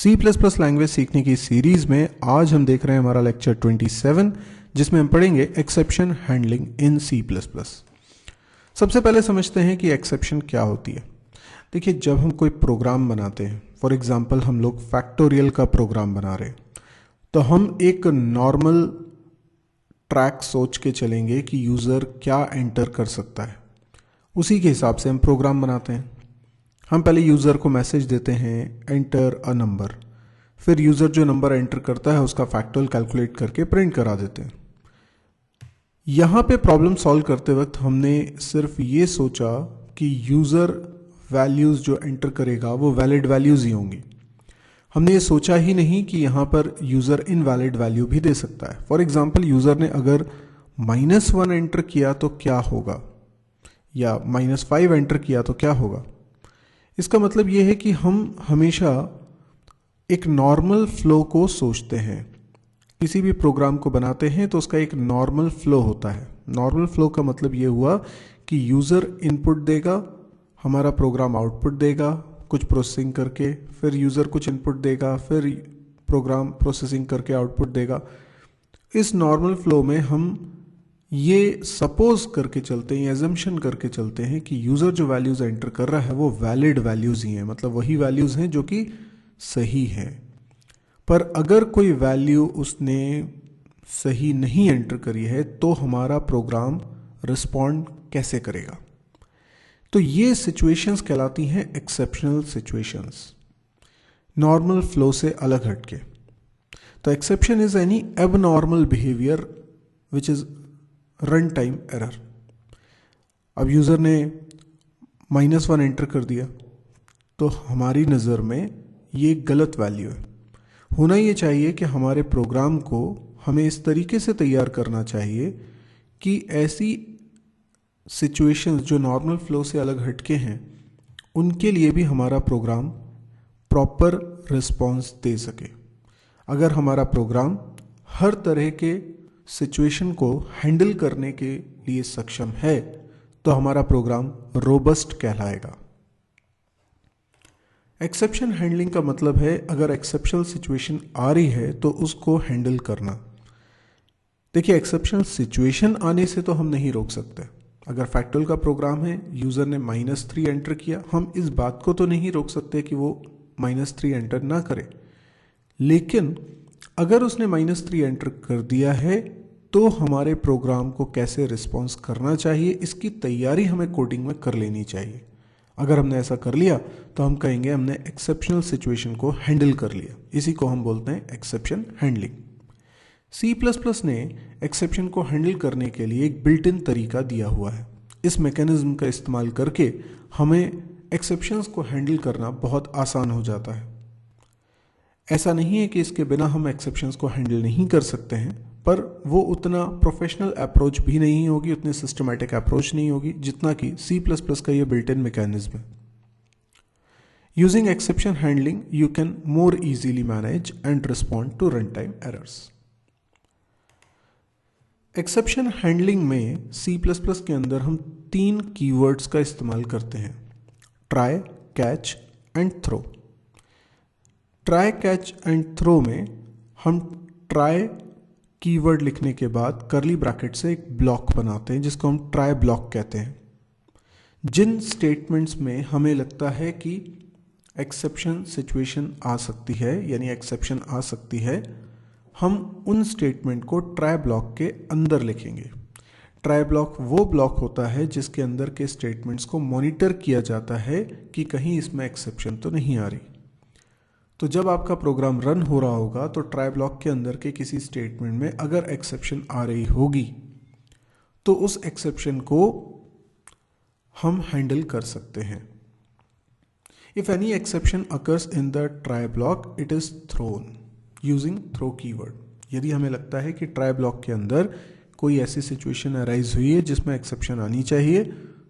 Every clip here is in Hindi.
सी प्लस प्लस लैंग्वेज सीखने की सीरीज में आज हम देख रहे हैं हमारा लेक्चर 27 जिसमें हम पढ़ेंगे exception handling in C plus plus. सबसे पहले समझते हैं कि एक्सेप्शन क्या होती है। देखिए, जब हम कोई प्रोग्राम बनाते हैं, फॉर एग्जांपल हम लोग फैक्टोरियल का प्रोग्राम बना रहे हैं, तो हम एक नॉर्मल ट्रैक सोच के चलेंगे कि यूज़र क्या एंटर कर सकता है, उसी के हिसाब से हम प्रोग्राम बनाते हैं। हम पहले यूज़र को मैसेज देते हैं एंटर अ नंबर, फिर यूज़र जो नंबर एंटर करता है उसका फैक्टोरियल कैलकुलेट करके प्रिंट करा देते हैं। यहाँ पे प्रॉब्लम सॉल्व करते वक्त हमने सिर्फ ये सोचा कि यूज़र वैल्यूज़ जो एंटर करेगा वो वैलिड वैल्यूज़ ही होंगी। हमने ये सोचा ही नहीं कि यहाँ पर यूज़र इनवैलिड वैल्यू भी दे सकता है। फॉर एग्जांपल, यूज़र ने अगर -1 एंटर किया तो क्या होगा, या -5 एंटर किया तो क्या होगा। इसका मतलब ये है कि हम हमेशा एक नॉर्मल फ्लो को सोचते हैं। किसी भी प्रोग्राम को बनाते हैं तो उसका एक नॉर्मल फ्लो होता है। नॉर्मल फ्लो का मतलब ये हुआ कि यूज़र इनपुट देगा, हमारा प्रोग्राम आउटपुट देगा कुछ प्रोसेसिंग करके, फिर यूज़र कुछ इनपुट देगा, फिर प्रोग्राम प्रोसेसिंग करके आउटपुट देगा। इस नॉर्मल फ्लो में हम ये सपोज करके चलते हैं, एजम्पशन करके चलते हैं कि यूज़र जो वैल्यूज़ एंटर कर रहा है वो वैलिड वैल्यूज़ ही हैं, मतलब वही वैल्यूज़ हैं जो कि सही हैं। पर अगर कोई वैल्यू उसने सही नहीं एंटर करी है तो हमारा प्रोग्राम रिस्पॉन्ड कैसे करेगा। तो ये सिचुएशंस कहलाती हैं एक्सेप्शनल सिचुएशंस, नॉर्मल फ्लो से अलग हटके। तो exception is any abnormal behaviour which is run time error. अब यूज़र ने -1 एंटर कर दिया तो हमारी नज़र में ये गलत वैल्यू है। होना ये चाहिए कि हमारे प्रोग्राम को हमें इस तरीके से तैयार करना चाहिए कि ऐसी सिचुएशंस जो नॉर्मल फ्लो से अलग हटके हैं उनके लिए भी हमारा प्रोग्राम प्रॉपर रिस्पॉन्स दे सके। अगर हमारा प्रोग्राम हर तरह के सिचुएशन को हैंडल करने के लिए सक्षम है तो हमारा प्रोग्राम रोबस्ट कहलाएगा। एक्सेप्शन हैंडलिंग का मतलब है अगर एक्सेप्शनल सिचुएशन आ रही है तो उसको हैंडल करना। देखिए, एक्सेप्शनल सिचुएशन आने से तो हम नहीं रोक सकते। अगर फैक्टोरियल का प्रोग्राम है, यूज़र ने -3 एंटर किया, हम इस बात को तो नहीं रोक सकते कि वो -3 एंटर ना करे। लेकिन अगर उसने -3 एंटर कर दिया है तो हमारे प्रोग्राम को कैसे रिस्पॉन्स करना चाहिए इसकी तैयारी हमें कोडिंग में कर लेनी चाहिए। अगर हमने ऐसा कर लिया तो हम कहेंगे हमने एक्सेप्शनल सिचुएशन को हैंडल कर लिया। इसी को हम बोलते हैं एक्सेप्शन हैंडलिंग। C++ ने एक्सेप्शन को हैंडल करने के लिए एक बिल्ट इन तरीका दिया हुआ है। इस मैकेनिज्म का इस्तेमाल करके हमें एक्सेप्शंस को हैंडल करना बहुत आसान हो जाता है। ऐसा नहीं है कि इसके बिना हम एक्सेप्शंस को हैंडल नहीं कर सकते हैं, पर वो उतना प्रोफेशनल अप्रोच भी नहीं होगी, उतनी सिस्टमैटिक अप्रोच नहीं होगी जितना कि C++ का ये बिल्ट इन मैकेनिज्म है। Using exception handling you can more easily manage and respond to run time errors. Exception handling में C++ के अंदर हम 3 कीवर्ड्स का इस्तेमाल करते हैं: try, catch and throw. Try, catch and throw में हम ट्राई कीवर्ड लिखने के बाद कर्ली ब्रैकेट से एक ब्लॉक बनाते हैं जिसको हम ट्राई ब्लॉक कहते हैं। जिन स्टेटमेंट्स में हमें लगता है कि एक्सेप्शन सिचुएशन आ सकती है, यानी एक्सेप्शन आ सकती है, हम उन स्टेटमेंट को ट्राई ब्लॉक के अंदर लिखेंगे। ट्राई ब्लॉक वो ब्लॉक होता है जिसके अंदर के स्टेटमेंट्स को मॉनिटर किया जाता है कि कहीं इसमें एक्सेप्शन तो नहीं आ रही। तो जब आपका प्रोग्राम रन हो रहा होगा तो ट्राई ब्लॉक के अंदर के किसी स्टेटमेंट में अगर एक्सेप्शन आ रही होगी तो उस एक्सेप्शन को हम हैंडल कर सकते हैं। If any exception occurs in the try block it is thrown using throw keyword. यदि हमें लगता है कि ट्राई ब्लॉक के अंदर कोई ऐसी सिचुएशन अराइज हुई है जिसमें एक्सेप्शन आनी चाहिए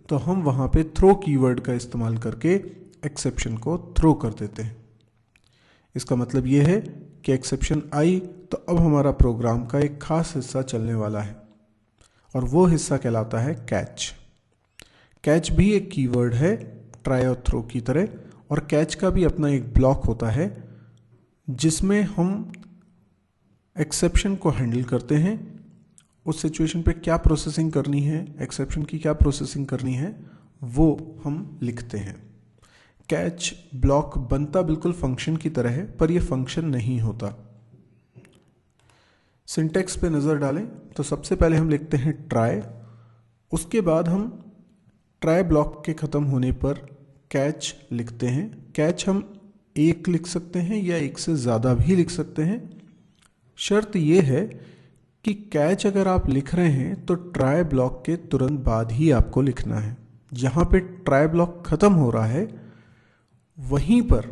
तो हम वहां पे थ्रो कीवर्ड का इस्तेमाल करके एक्सेप्शन को थ्रो कर देते हैं। इसका मतलब यह है कि एक्सेप्शन आई तो अब हमारा प्रोग्राम का एक खास हिस्सा चलने वाला है और वो हिस्सा कहलाता है कैच। कैच भी एक कीवर्ड है ट्राई और थ्रो की तरह, और कैच का भी अपना एक ब्लॉक होता है जिसमें हम एक्सेप्शन को हैंडल करते हैं। उस सिचुएशन पे क्या प्रोसेसिंग करनी है, एक्सेप्शन की क्या प्रोसेसिंग करनी है, वो हम लिखते हैं। कैच ब्लॉक बनता बिल्कुल फंक्शन की तरह है, पर यह फंक्शन नहीं होता। सिंटेक्स पे नज़र डालें तो सबसे पहले हम लिखते हैं ट्राई, उसके बाद हम ट्राई ब्लॉक के ख़त्म होने पर कैच लिखते हैं। कैच हम एक लिख सकते हैं या एक से ज़्यादा भी लिख सकते हैं। शर्त यह है कि कैच अगर आप लिख रहे हैं तो ट्राई ब्लॉक के तुरंत बाद ही आपको लिखना है। जहाँ पे ट्राई ब्लॉक ख़त्म हो रहा है वहीं पर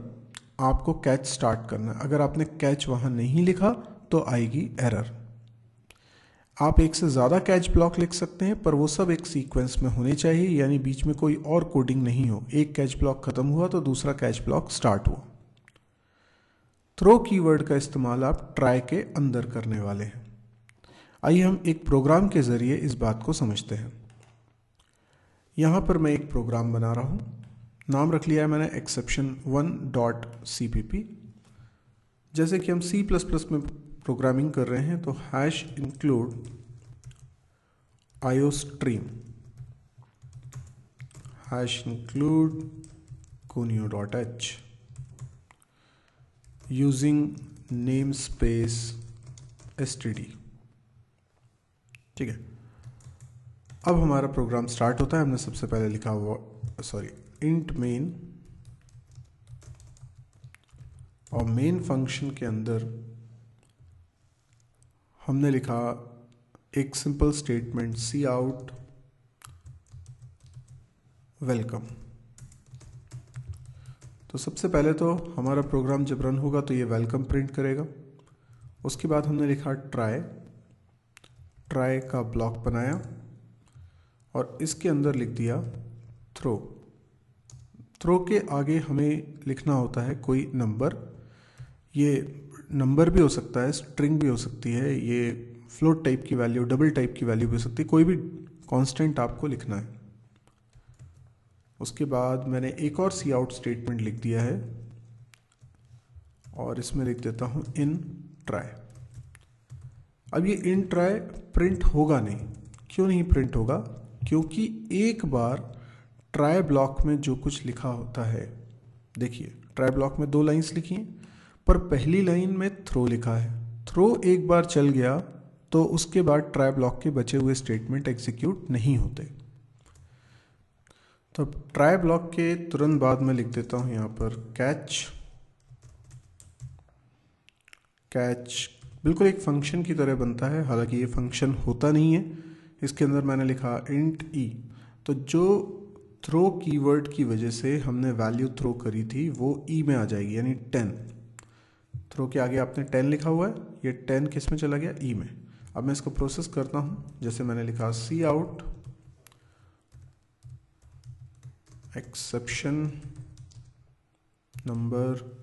आपको कैच स्टार्ट करना है। अगर आपने कैच वहाँ नहीं लिखा तो आएगी एरर। आप एक से ज़्यादा कैच ब्लॉक लिख सकते हैं, पर वो सब एक सीक्वेंस में होने चाहिए, यानी बीच में कोई और कोडिंग नहीं हो। एक कैच ब्लॉक ख़त्म हुआ तो दूसरा कैच ब्लॉक स्टार्ट हुआ। थ्रो कीवर्ड का इस्तेमाल आप ट्राई के अंदर करने वाले हैं। आइए हम एक प्रोग्राम के ज़रिए इस बात को समझते हैं। यहाँ पर मैं एक प्रोग्राम बना रहा हूँ, नाम रख लिया है मैंने exception1.cpp। जैसे कि हम C++ में प्रोग्रामिंग कर रहे हैं तो #include iostream #include conio.h using namespace std। ठीक है, अब हमारा प्रोग्राम स्टार्ट होता है। हमने सबसे पहले लिखा int main, और मेन फंक्शन के अंदर हमने लिखा एक सिंपल स्टेटमेंट cout वेलकम। तो सबसे पहले तो हमारा प्रोग्राम जब रन होगा तो ये वेलकम प्रिंट करेगा। उसके बाद हमने लिखा ट्राई का ब्लॉक बनाया और इसके अंदर लिख दिया थ्रो के आगे हमें लिखना होता है कोई नंबर। ये नंबर भी हो सकता है, स्ट्रिंग भी हो सकती है, ये फ्लोट टाइप की वैल्यू, डबल टाइप की वैल्यू भी हो सकती है, कोई भी कांस्टेंट आपको लिखना है। उसके बाद मैंने एक और cout स्टेटमेंट लिख दिया है और इसमें लिख देता हूँ in try। अब ये in try प्रिंट होगा नहीं। क्यों नहीं प्रिंट होगा? क्योंकि एक बार ट्राई ब्लॉक में जो कुछ लिखा होता है, देखिए ट्राई ब्लॉक में 2 लाइंस लिखी हैं, पर पहली लाइन में थ्रो लिखा है। थ्रो एक बार चल गया तो उसके बाद ट्राई ब्लॉक के बचे हुए स्टेटमेंट एग्जीक्यूट नहीं होते। तो ट्राई ब्लॉक के तुरंत बाद मैं लिख देता हूँ यहाँ पर कैच बिल्कुल एक फंक्शन की तरह बनता है, हालांकि ये फंक्शन होता नहीं है। इसके अंदर मैंने लिखा int e, तो जो थ्रो कीवर्ड की वजह से हमने वैल्यू थ्रो करी थी वो e में आ जाएगी, यानी 10। थ्रो के आगे आपने 10 लिखा हुआ है, ये 10 किस में चला गया? e में। अब मैं इसको प्रोसेस करता हूँ। जैसे मैंने लिखा cout एक्सेप्शन नंबर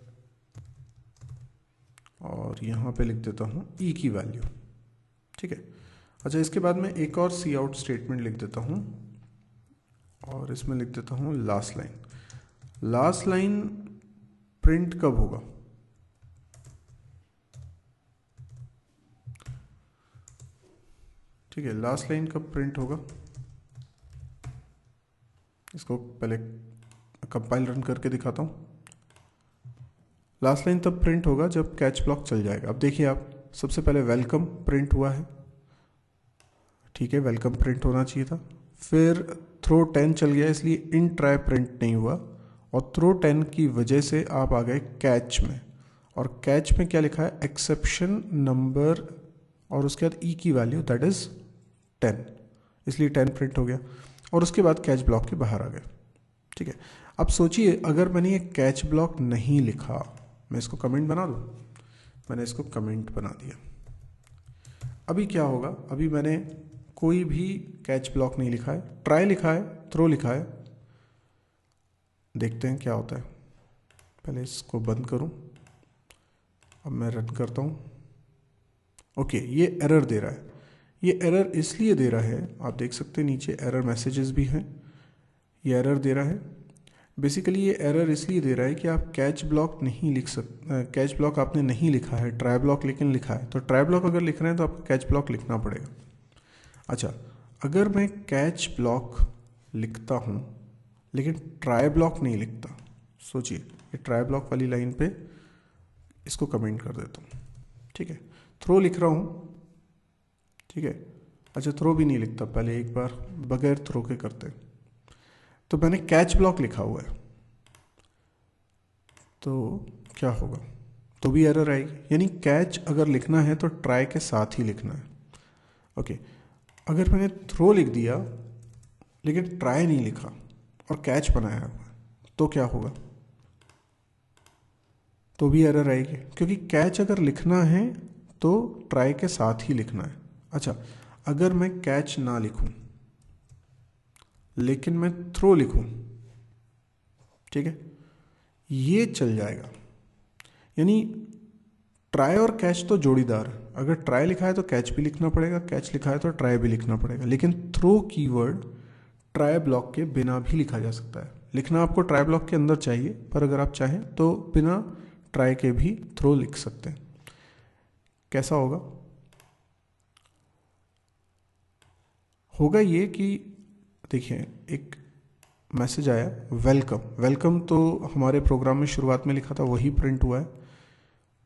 और यहाँ पे लिख देता हूँ e की वैल्यू। ठीक है, अच्छा इसके बाद मैं एक और cout स्टेटमेंट लिख देता हूँ और इसमें लिख देता हूँ last line. Last line print कब होगा? ठीक है, लास्ट लाइन कब प्रिंट होगा? इसको पहले कंपाइल रन करके दिखाता हूँ। लास्ट लाइन तब प्रिंट होगा जब कैच ब्लॉक चल जाएगा। अब देखिए आप, सबसे पहले वेलकम प्रिंट हुआ है, ठीक है, वेलकम प्रिंट होना चाहिए था। फिर थ्रो 10 चल गया, इसलिए इन ट्राई प्रिंट नहीं हुआ, और थ्रो 10 की वजह से आप आ गए कैच में, और कैच में क्या लिखा है? एक्सेप्शन नंबर और उसके बाद ई की वैल्यू दैट इज 10, इसलिए 10 प्रिंट हो गया, और उसके बाद कैच ब्लॉक के बाहर आ गए। ठीक है, अब सोचिए अगर मैंने ये कैच ब्लॉक नहीं लिखा, मैं इसको कमेंट बना दूँ। मैंने इसको कमेंट बना दिया। अभी क्या होगा? अभी मैंने कोई भी कैच ब्लॉक नहीं लिखा है, ट्राई लिखा है, थ्रो लिखा है। देखते हैं क्या होता है। पहले इसको बंद करूं, अब मैं रन करता हूं। ओके, ये एरर दे रहा है। ये एरर इसलिए दे रहा है, आप देख सकते हैं नीचे एरर मैसेजेस भी हैं। ये एरर दे रहा है बेसिकली ये एरर इसलिए दे रहा है कि आप कैच ब्लॉक नहीं लिख कैच ब्लॉक आपने नहीं लिखा है, ट्राई ब्लॉक लेकिन लिखा है। तो ट्राई ब्लॉक अगर लिख रहे हैं तो आपको कैच ब्लॉक लिखना पड़ेगा। अच्छा, अगर मैं कैच ब्लॉक लिखता हूँ लेकिन ट्राई ब्लॉक नहीं लिखता, सोचिए ये ट्राई ब्लॉक वाली लाइन पे इसको कमेंट कर देता हूँ, ठीक है। थ्रो लिख रहा हूँ, ठीक है। अच्छा, थ्रो भी नहीं लिखता, पहले एक बार बगैर थ्रो के करते। तो मैंने कैच ब्लॉक लिखा हुआ है, तो क्या होगा, तो भी एरर आएगी। यानी कैच अगर लिखना है तो ट्राई के साथ ही लिखना है। ओके, अगर मैंने थ्रो लिख दिया लेकिन ट्राई नहीं लिखा और कैच बनाया हुआ तो क्या होगा, तो भी एरर आएगी, क्योंकि कैच अगर लिखना है तो ट्राई के साथ ही लिखना है। अच्छा, अगर मैं कैच ना लिखूं लेकिन मैं थ्रो लिखूं, ठीक है, ये चल जाएगा। यानी ट्राई और कैच तो जोड़ीदार है। अगर ट्राई लिखा है तो कैच भी लिखना पड़ेगा, कैच लिखा है तो ट्राई भी लिखना पड़ेगा। लेकिन थ्रो कीवर्ड ट्राई ब्लॉक के बिना भी लिखा जा सकता है। लिखना आपको ट्राई ब्लॉक के अंदर चाहिए, पर अगर आप चाहें तो बिना ट्राई के भी थ्रो लिख सकते हैं। कैसा होगा, होगा ये कि देखिए एक मैसेज आया वेलकम। वेलकम तो हमारे प्रोग्राम में शुरुआत में लिखा था, वही प्रिंट हुआ है।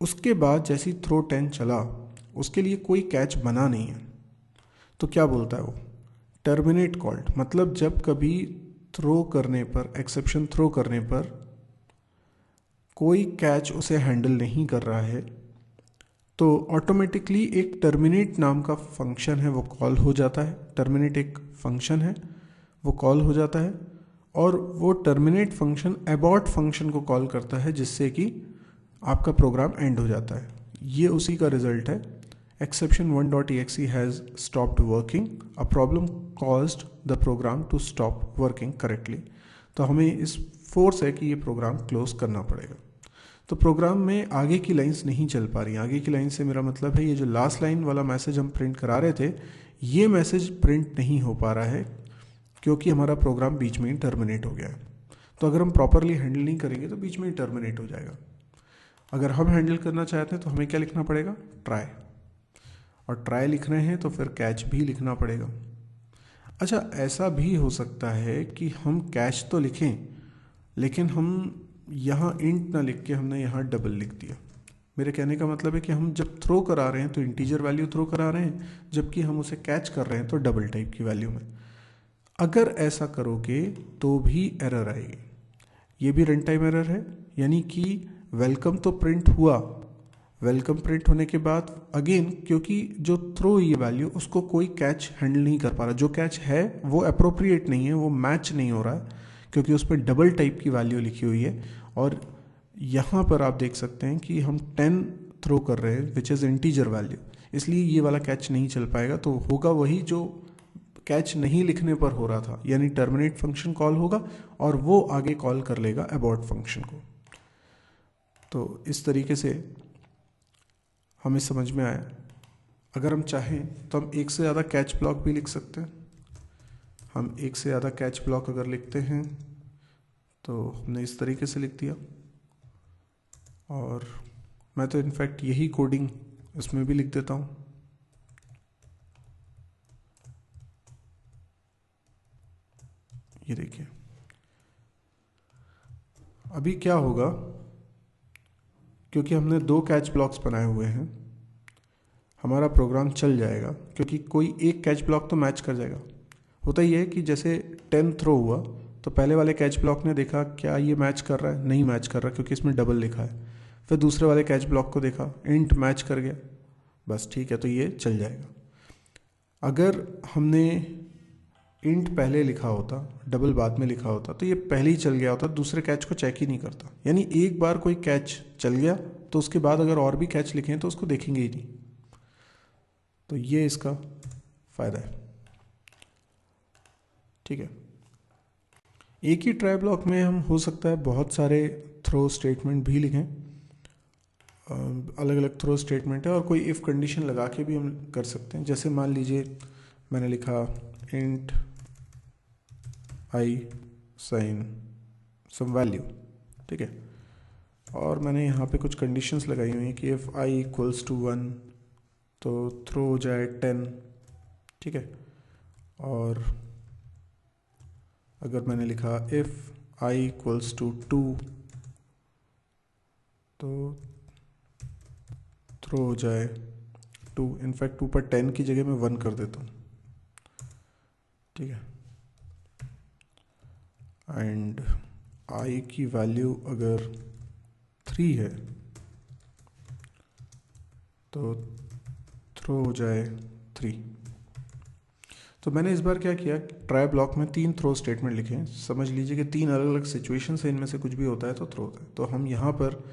उसके बाद जैसी थ्रो 10 चला, उसके लिए कोई कैच बना नहीं है, तो क्या बोलता है वो, टर्मिनेट कॉल्ड। मतलब जब कभी थ्रो करने पर, एक्सेप्शन थ्रो करने पर कोई कैच उसे हैंडल नहीं कर रहा है, तो ऑटोमेटिकली एक टर्मिनेट नाम का फंक्शन है वो कॉल हो जाता है। टर्मिनेट एक फंक्शन है, वो कॉल हो जाता है, और वो टर्मिनेट फंक्शन अबॉर्ट फंक्शन को कॉल करता है, जिससे कि आपका प्रोग्राम एंड हो जाता है। ये उसी का रिजल्ट है। Exception 1.exe has stopped working, a problem caused the program to stop working correctly. तो हमें इस फोर्स है कि ये प्रोग्राम क्लोज करना पड़ेगा। तो प्रोग्राम में आगे की लाइंस नहीं चल पा रही। आगे की लाइन से मेरा मतलब है ये जो लास्ट लाइन वाला मैसेज हम प्रिंट करा रहे थे, ये मैसेज प्रिंट नहीं हो पा रहा है क्योंकि हमारा प्रोग्राम बीच में ही टर्मिनेट हो गया है। तो अगर हम प्रॉपरली हैंडल नहीं करेंगे तो बीच में ही टर्मिनेट हो जाएगा। अगर हम हैंडल करना चाहते हैं तो हमें क्या लिखना पड़ेगा, ट्राई, और ट्राई लिख रहे हैं तो फिर कैच भी लिखना पड़ेगा। अच्छा, ऐसा भी हो सकता है कि हम कैच तो लिखें लेकिन हम यहाँ इंट ना लिख के हमने यहाँ डबल लिख दिया। मेरे कहने का मतलब है कि हम जब थ्रो करा रहे हैं तो इंटीजर वैल्यू थ्रो करा रहे हैं, जबकि हम उसे कैच कर रहे हैं तो डबल टाइप की वैल्यू में। अगर ऐसा करोगे तो भी एरर आएगी। ये भी रन टाइम एरर है, यानी कि वेलकम तो प्रिंट हुआ, वेलकम प्रिंट होने के बाद अगेन क्योंकि जो थ्रो हुई है वैल्यू उसको कोई कैच हैंडल नहीं कर पा रहा, जो कैच है वो अप्रोप्रिएट नहीं है, वो मैच नहीं हो रहा है क्योंकि उस पर डबल टाइप की वैल्यू लिखी हुई है। और यहाँ पर आप देख सकते हैं कि हम 10 थ्रो कर रहे हैं विच इज़ इंटीजर वैल्यू, इसलिए ये वाला कैच नहीं चल पाएगा। तो होगा वही जो कैच नहीं लिखने पर हो रहा था, यानी टर्मिनेट फंक्शन कॉल होगा और वो आगे कॉल कर लेगा अबॉर्ट फंक्शन को। तो इस तरीके से हमें समझ में आया। अगर हम चाहें तो हम एक से ज़्यादा कैच ब्लॉक भी लिख सकते हैं। हम एक से ज़्यादा कैच ब्लॉक अगर लिखते हैं तो हमने इस तरीके से लिख दिया, और मैं तो इनफैक्ट यही कोडिंग इसमें भी लिख देता हूँ। ये देखिए अभी क्या होगा, क्योंकि हमने 2 कैच ब्लॉक्स बनाए हुए हैं, हमारा प्रोग्राम चल जाएगा क्योंकि कोई एक कैच ब्लॉक तो मैच कर जाएगा। होता ही है कि जैसे 10 थ्रो हुआ तो पहले वाले कैच ब्लॉक ने देखा क्या ये मैच कर रहा है, नहीं मैच कर रहा क्योंकि इसमें डबल लिखा है। फिर दूसरे वाले कैच ब्लॉक को देखा, इंट मैच कर गया, बस ठीक है, तो ये चल जाएगा। अगर हमने इंट पहले लिखा होता, डबल बाद में लिखा होता, तो ये पहले ही चल गया होता, दूसरे कैच को चेक ही नहीं करता। यानी एक बार कोई कैच चल गया तो उसके बाद अगर और भी कैच लिखे तो उसको देखेंगे ही नहीं। तो ये इसका फ़ायदा है, ठीक है। एक ही ट्राई ब्लॉक में हम हो सकता है बहुत सारे थ्रो स्टेटमेंट भी लिखें, अलग अलग थ्रो स्टेटमेंट है, और कोई इफ़ कंडीशन लगा के भी हम कर सकते हैं। जैसे मान लीजिए मैंने लिखा इंट आई साइन सम वैल्यू, ठीक है। और मैंने यहाँ पे कुछ कंडीशंस लगाई हुई हैं कि इफ़ i इक्वल्स टू 1 तो थ्रो हो जाए 10, ठीक है। और अगर मैंने लिखा इफ़ i इक्वल्स टू 2 तो थ्रो हो जाए 2। इनफैक्ट ऊपर 10 की जगह मैं 1 कर देता हूँ, ठीक है। एंड i की वैल्यू अगर 3 है तो थ्रो हो जाए 3। तो मैंने इस बार क्या किया, ट्राई ब्लॉक में 3 थ्रो स्टेटमेंट लिखे हैं। समझ लीजिए कि 3 अलग अलग सिचुएशन से इनमें से कुछ भी होता है तो थ्रो होता है। तो हम यहाँ पर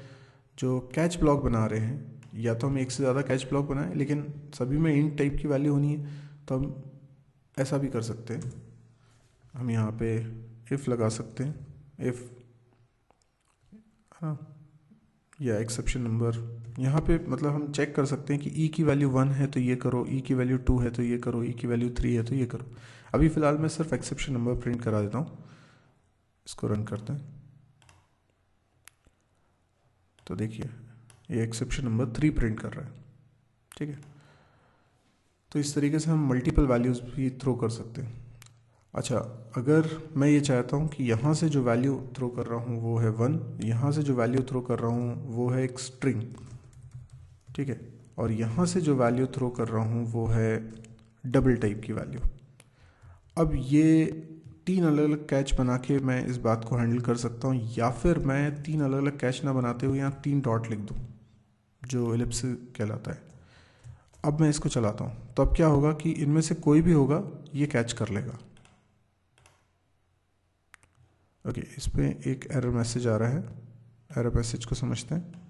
जो कैच ब्लॉक बना रहे हैं, या तो हम एक से ज़्यादा कैच ब्लॉक बनाएं, लेकिन सभी में इंट टाइप की वैल्यू होनी है, तो हम ऐसा भी कर सकते हैं। हम यहाँ पे इफ़ लगा सकते हैं, इफ़, हाँ, या एक्सेप्शन नंबर यहाँ पे मतलब हम चेक कर सकते हैं कि ई की वैल्यू 1 है तो ये करो, ई की वैल्यू 2 है तो ये करो, ई की वैल्यू 3 है तो ये करो। अभी फ़िलहाल मैं सिर्फ एक्सेप्शन नंबर प्रिंट करा देता हूँ। इसको रन करते हैं तो देखिए ये एक्सेप्शन नंबर 3 प्रिंट कर रहा है, ठीक है। तो इस तरीके से हम मल्टीपल वैल्यूज़ भी थ्रो कर सकते हैं। अच्छा, अगर मैं ये चाहता हूँ कि यहाँ से जो वैल्यू थ्रो कर रहा हूँ वो है 1, यहाँ से जो वैल्यू थ्रो कर रहा हूँ वो है एक स्ट्रिंग, ठीक है, और यहाँ से जो वैल्यू थ्रो कर रहा हूँ वो है डबल टाइप की वैल्यू। अब ये 3 अलग अलग कैच बना के मैं इस बात को हैंडल कर सकता हूँ, या फिर मैं 3 अलग अलग कैच ना बनाते हुए यहाँ 3 डॉट लिख दूँ जो एलिप्स कहलाता है। अब मैं इसको चलाता हूँ तो अब क्या होगा कि इनमें से कोई भी होगा ये कैच कर लेगा। ओके, इस पर एक एरर मैसेज आ रहा है, एरर मैसेज को समझते हैं।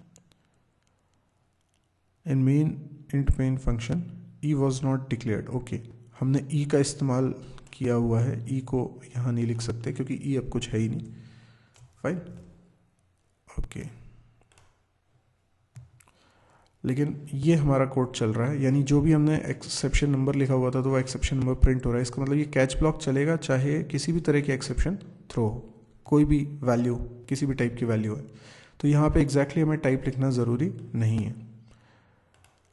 In main int main function E was not declared. Okay, हमने ई का इस्तेमाल किया हुआ है, ई को यहाँ नहीं लिख सकते क्योंकि ई अब कुछ है ही नहीं। फाइन, ओके, लेकिन ये हमारा कोड चल रहा है, यानी जो भी हमने एक्सेप्शन नंबर लिखा हुआ था तो वो एक्सेप्शन नंबर प्रिंट हो रहा है। इसका मतलब ये कैच ब्लॉक चलेगा चाहे किसी भी तरह की एक्सेप्शन थ्रो हो, कोई भी वैल्यू, किसी भी टाइप की वैल्यू है। तो यहाँ पे एग्जैक्टली हमें टाइप लिखना ज़रूरी नहीं है।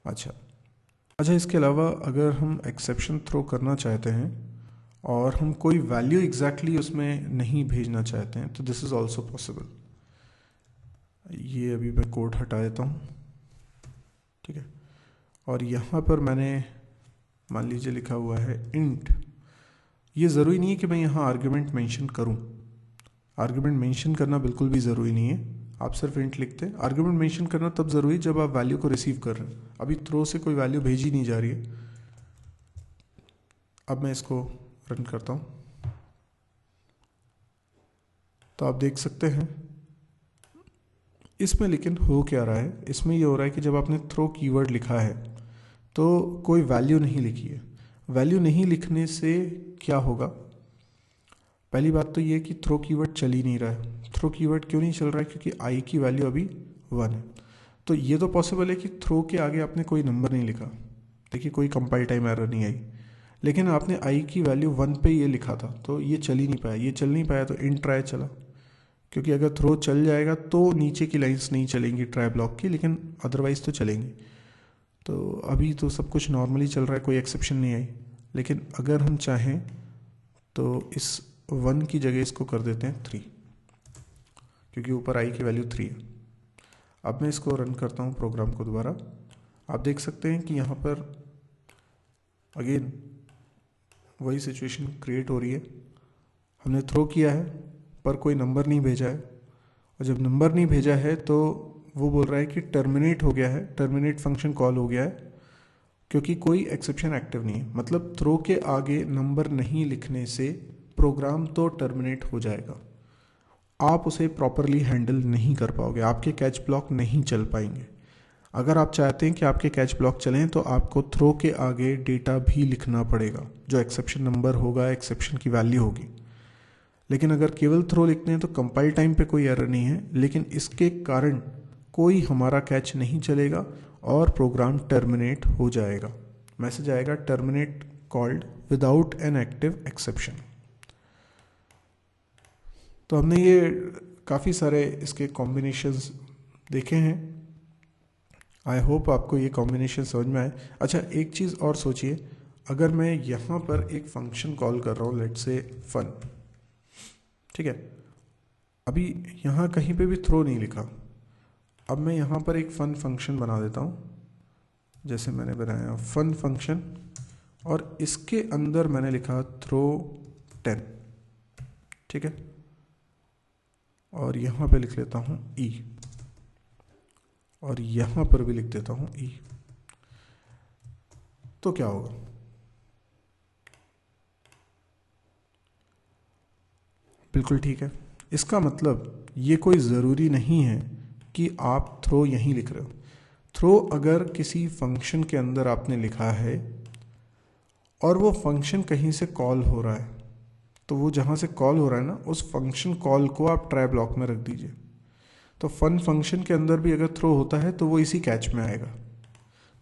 अच्छा, इसके अलावा अगर हम एक्सेप्शन थ्रो करना चाहते हैं और हम कोई वैल्यू एग्जैक्टली उसमें नहीं भेजना चाहते हैं तो दिस इज़ ऑल्सो पॉसिबल। ये अभी मैं कोड हटा देता हूँ, ठीक है। और यहाँ पर मैंने मान लीजिए लिखा हुआ है इंट। ये ज़रूरी नहीं है कि मैं यहाँ आर्ग्यूमेंट मेंशन करूँ, आर्ग्यूमेंट मेंशन करना बिल्कुल भी ज़रूरी नहीं है, आप सिर्फ इंट लिखते हैं। आर्ग्यूमेंट मेंशन करना तब ज़रूरी जब आप वैल्यू को रिसीव कर रहे हैं। अभी थ्रो से कोई वैल्यू भेजी नहीं जा रही है। अब मैं इसको रन करता हूँ तो आप देख सकते हैं इसमें लेकिन हो क्या रहा है। इसमें ये हो रहा है कि जब आपने थ्रो कीवर्ड लिखा है तो कोई वैल्यू नहीं लिखी है। वैल्यू नहीं लिखने से क्या होगा, पहली बात तो ये कि थ्रो कीवर्ड चल ही नहीं रहा है। थ्रो कीवर्ड क्यों नहीं चल रहा है, क्योंकि आई की वैल्यू अभी 1 है। तो ये तो पॉसिबल है कि थ्रो के आगे आपने कोई नंबर नहीं लिखा, देखिए कोई कंपाइल टाइम एरर नहीं आई, लेकिन आपने आई की वैल्यू 1 पे ये लिखा था तो ये चल ही नहीं पाया। ये चल नहीं पाया तो इन ट्राई चला, क्योंकि अगर थ्रो चल जाएगा तो नीचे की लाइंस नहीं चलेंगी ट्राई ब्लॉक की, लेकिन अदरवाइज तो चलेंगी। तो अभी तो सब कुछ नॉर्मली चल रहा है, कोई एक्सेप्शन नहीं आई। लेकिन अगर हम चाहें तो इस 1 की जगह इसको कर देते हैं 3, क्योंकि ऊपर आई की वैल्यू 3 है। अब मैं इसको रन करता हूँ प्रोग्राम को दोबारा। आप देख सकते हैं कि यहाँ पर अगेन वही सिचुएशन क्रिएट हो रही है। हमने थ्रो किया है पर कोई नंबर नहीं भेजा है, और जब नंबर नहीं भेजा है तो वो बोल रहा है कि टर्मिनेट हो गया है, टर्मिनेट फंक्शन कॉल हो गया है, क्योंकि कोई एक्सेप्शन एक्टिव नहीं है। मतलब थ्रो के आगे नंबर नहीं लिखने से प्रोग्राम तो टर्मिनेट हो जाएगा, आप उसे प्रॉपरली हैंडल नहीं कर पाओगे, आपके कैच ब्लॉक नहीं चल पाएंगे। अगर आप चाहते हैं कि आपके कैच ब्लॉक चलें तो आपको थ्रो के आगे डेटा भी लिखना पड़ेगा, जो एक्सेप्शन नंबर होगा, एक्सेप्शन की वैल्यू होगी। लेकिन अगर केवल थ्रो लिखते हैं तो कंपाइल टाइम पे कोई एरर नहीं है, लेकिन इसके कारण कोई हमारा कैच नहीं चलेगा और प्रोग्राम टर्मिनेट हो जाएगा। मैसेज आएगा terminate called without an active exception. तो हमने ये काफ़ी सारे इसके कॉम्बिनेशंस देखे हैं। आई होप आपको ये कॉम्बिनेशन समझ में आए। अच्छा, एक चीज़ और सोचिए, अगर मैं यहाँ पर एक फंक्शन कॉल कर रहा हूँ, लेट्स से फन, ठीक है, अभी यहाँ कहीं पे भी थ्रो नहीं लिखा। अब मैं यहाँ पर एक फन फंक्शन बना देता हूँ, जैसे मैंने बनाया फन फंक्शन, और इसके अंदर मैंने लिखा थ्रो 10, ठीक है, और यहाँ पे लिख लेता हूँ ई, और यहाँ पर भी लिख देता हूँ ई। तो क्या होगा? बिल्कुल ठीक है। इसका मतलब ये कोई ज़रूरी नहीं है कि आप थ्रो यहीं लिख रहे हो। थ्रो अगर किसी फंक्शन के अंदर आपने लिखा है और वो फंक्शन कहीं से कॉल हो रहा है, तो वो जहाँ से कॉल हो रहा है ना, उस फंक्शन कॉल को आप ट्राई ब्लॉक में रख दीजिए। तो फन फंक्शन के अंदर भी अगर थ्रो होता है तो वो इसी कैच में आएगा।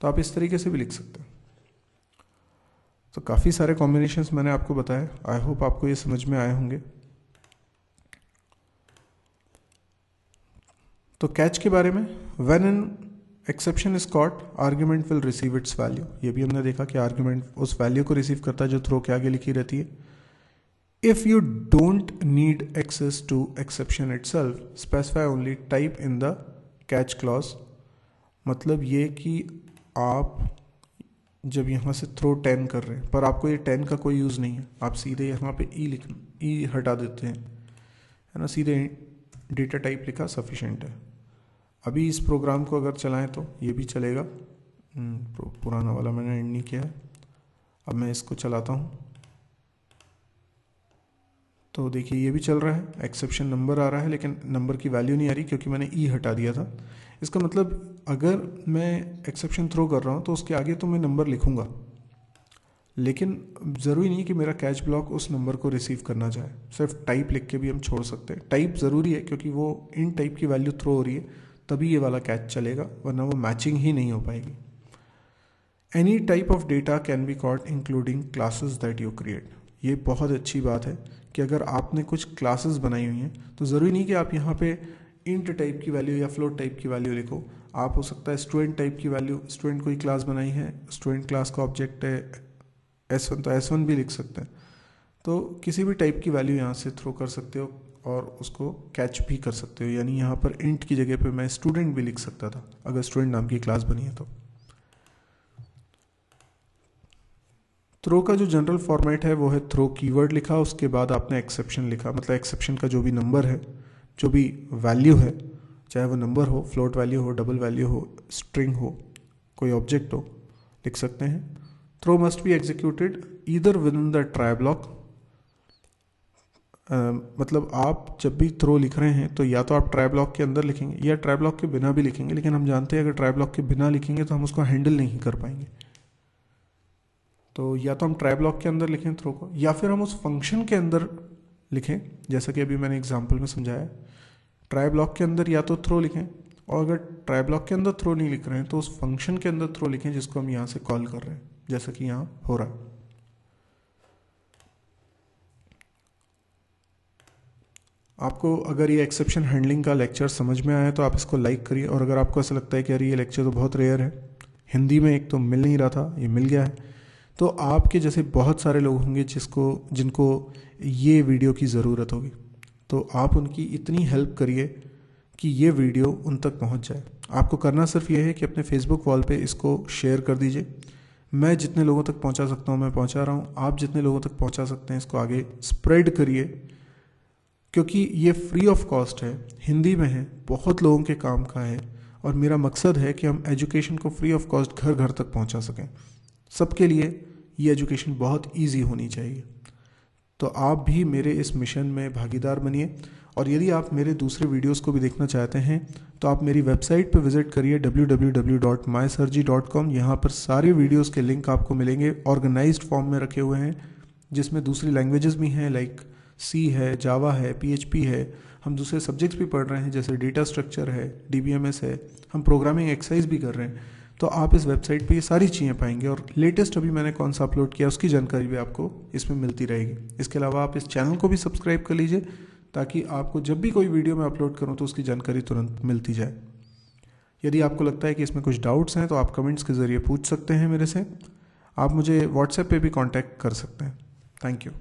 तो आप इस तरीके से भी लिख सकते हैं। तो काफ़ी सारे कॉम्बिनेशंस मैंने आपको बताए। आई होप आपको ये समझ में आए होंगे। तो कैच के बारे में, when an exception is caught argument will receive its value, ये भी हमने देखा कि आर्ग्यूमेंट उस वैल्यू को रिसीव करता है जो थ्रो के आगे लिखी रहती है। If you don't need access to exception itself, specify only type in the catch clause. मतलब ये कि आप जब यहाँ से थ्रो 10 कर रहे हैं, पर आपको ये 10 का कोई यूज़ नहीं है, आप सीधे यहाँ पे ई हटा देते हैं, है ना, सीधे डेटा टाइप लिखा सफिशेंट है। अभी इस प्रोग्राम को अगर चलाएं तो ये भी चलेगा। पुराना वाला मैंने एंड नहीं किया है। अब मैं इसको चलाता हूँ तो देखिए ये भी चल रहा है, एक्सेप्शन नंबर आ रहा है, लेकिन नंबर की वैल्यू नहीं आ रही क्योंकि मैंने ई हटा दिया था। इसका मतलब अगर मैं एक्सेप्शन थ्रो कर रहा हूँ तो उसके आगे तो मैं नंबर लिखूँगा, लेकिन ज़रूरी नहीं कि मेरा कैच ब्लॉक उस नंबर को रिसीव करना चाहे। सिर्फ टाइप लिख के भी हम छोड़ सकते हैं। टाइप ज़रूरी है क्योंकि वो इन टाइप की वैल्यू थ्रो हो रही है, तभी ये वाला कैच चलेगा, वरना वो मैचिंग ही नहीं हो पाएगी। Any type of data can be caught including classes that you create. ये बहुत अच्छी बात है कि अगर आपने कुछ क्लासेस बनाई हुई हैं तो ज़रूरी नहीं कि आप यहाँ पे इंट टाइप की वैल्यू या फ्लोट टाइप की वैल्यू लिखो। आप हो सकता है स्टूडेंट टाइप की वैल्यू, स्टूडेंट कोई क्लास बनाई है, स्टूडेंट क्लास का ऑब्जेक्ट है S1, तो S1 भी लिख सकते हैं। तो किसी भी टाइप की वैल्यू यहाँ से थ्रो कर सकते हो और उसको कैच भी कर सकते हो। यानी यहाँ पर इंट की जगह पे मैं स्टूडेंट भी लिख सकता था अगर स्टूडेंट नाम की क्लास बनी है तो। थ्रो का जो जनरल फॉर्मेट है वो है थ्रो कीवर्ड लिखा, उसके बाद आपने एक्सेप्शन लिखा, मतलब एक्सेप्शन का जो भी नंबर है, जो भी वैल्यू है, चाहे वो नंबर हो, फ्लोट वैल्यू हो, डबल वैल्यू हो, स्ट्रिंग हो, कोई ऑब्जेक्ट हो, लिख सकते हैं। Throw must be executed either within the try block. मतलब आप जब भी थ्रो लिख रहे हैं तो या तो आप ट्राई ब्लॉक के अंदर लिखेंगे या ट्राई ब्लॉक के बिना भी लिखेंगे, लेकिन हम जानते हैं अगर ट्राई ब्लॉक के बिना लिखेंगे तो हम उसको हैंडल नहीं कर पाएंगे। तो या तो हम ट्राई ब्लॉक के अंदर लिखें थ्रो को, या फिर हम उस फंक्शन के अंदर लिखें, जैसा कि अभी मैंने एग्जाम्पल में समझाया। ट्राई ब्लॉक के अंदर या तो थ्रो लिखें, और अगर ट्राई ब्लॉक के अंदर थ्रो नहीं लिख रहे हैं तो उस फंक्शन के अंदर थ्रो लिखें जिसको हम यहाँ से कॉल कर रहे हैं, जैसा कि यहाँ हो रहा है। आपको अगर ये एक्सेप्शन हैंडलिंग का लेक्चर समझ में आया तो आप इसको लाइक करिए, और अगर आपको ऐसा लगता है कि अरे ये लेक्चर तो बहुत रेयर है, हिंदी में एक तो मिल नहीं रहा था, ये मिल गया है, तो आपके जैसे बहुत सारे लोग होंगे जिनको ये वीडियो की ज़रूरत होगी, तो आप उनकी इतनी हेल्प करिए कि ये वीडियो उन तक पहुंच जाए। आपको करना सिर्फ ये है कि अपने फेसबुक वॉल पे इसको शेयर कर दीजिए। मैं जितने लोगों तक पहुंचा सकता हूं मैं पहुंचा रहा हूं, आप जितने लोगों तक पहुंचा सकते हैं इसको आगे स्प्रेड करिए, क्योंकि ये फ्री ऑफ कॉस्ट है, हिंदी में है, बहुत लोगों के काम का है, और मेरा मकसद है कि हम एजुकेशन को फ्री ऑफ कॉस्ट घर घर तक पहुंचा सकें। सबके लिए ये एजुकेशन बहुत इजी होनी चाहिए। तो आप भी मेरे इस मिशन में भागीदार बनिए, और यदि आप मेरे दूसरे वीडियोस को भी देखना चाहते हैं तो आप मेरी वेबसाइट पर विजिट करिए www.mysirji.com। यहाँ पर सारे वीडियोस के लिंक आपको मिलेंगे, ऑर्गेनाइज्ड फॉर्म में रखे हुए हैं, जिसमें दूसरी लैंग्वेजेस भी हैं, लाइक सी है, जावा है, PHP है। हम दूसरे सब्जेक्ट्स भी पढ़ रहे हैं, जैसे डेटा स्ट्रक्चर है, DBMS है, हम प्रोग्रामिंग एक्सरसाइज भी कर रहे हैं। तो आप इस वेबसाइट पे ये सारी चीज़ें पाएंगे, और लेटेस्ट अभी मैंने कौन सा अपलोड किया उसकी जानकारी भी आपको इसमें मिलती रहेगी। इसके अलावा आप इस चैनल को भी सब्सक्राइब कर लीजिए ताकि आपको जब भी कोई वीडियो मैं अपलोड करूं तो उसकी जानकारी तुरंत मिलती जाए। यदि आपको लगता है कि इसमें कुछ डाउट्स हैं तो आप कमेंट्स के ज़रिए पूछ सकते हैं मेरे से। आप मुझे व्हाट्सएप पे भी कांटेक्ट कर सकते हैं। Thank you.